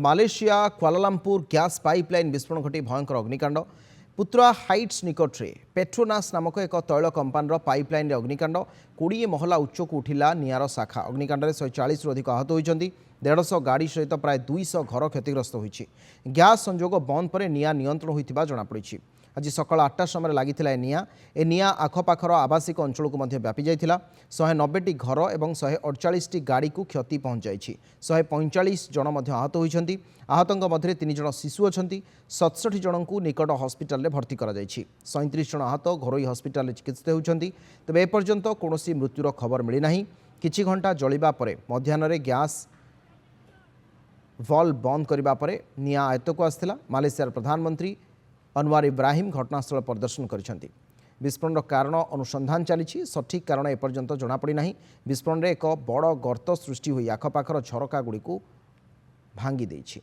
Malaysia Kuala Lumpur gas pipeline विस्फोरण घटी भयंकर अग्निकांड पुत्रा हाइट्स निकटरे पेट्रोनास नामक एक तैल कंपानीर पाइपलाइन अग्निकांड 20 महला उच्चक उठिला निआर शाखा अग्निकांड 140 अधिक आहत होती 150 गाड़ी सहित प्राय 200 घर क्षतिग्रस्त होती गैस संजोग बंद पर निआ नियंत्रण होता जमापड़ी आज सकाल 8टा समय लगी ए निआ आखपाखर आवासिक अंचल को व्यापी जाता 190टी घर और 148टी गाड़ी को क्षति पहुंचाई 145 जन आहत होती आहतों मध्य 3 जन शिशु अच्छा 67 जन को निकट हस्पिटाल भर्ती कर 37 जन आहत घरोई हस्पिटाल चिकित्सित होती तेज एपर्यंत कौन मृत्युर खबर मिलना किछि घंटा जलिबा परे मध्याह्न गैस वॉल्व बंद करने पर निआ आयत्त को आसाला मालेशियार प्रधानमंत्री अनवर इब्राहिम घटनास्थल परिदर्शन करिसेंति विस्फोरण कारण अनुसंधान चली सठिक कारण एपर्यंत जमापड़ी ना विस्फोरण एक बड़ गर्त सृष्टि हुई आखपाखर झरका गुड़ी को भांगी देछि।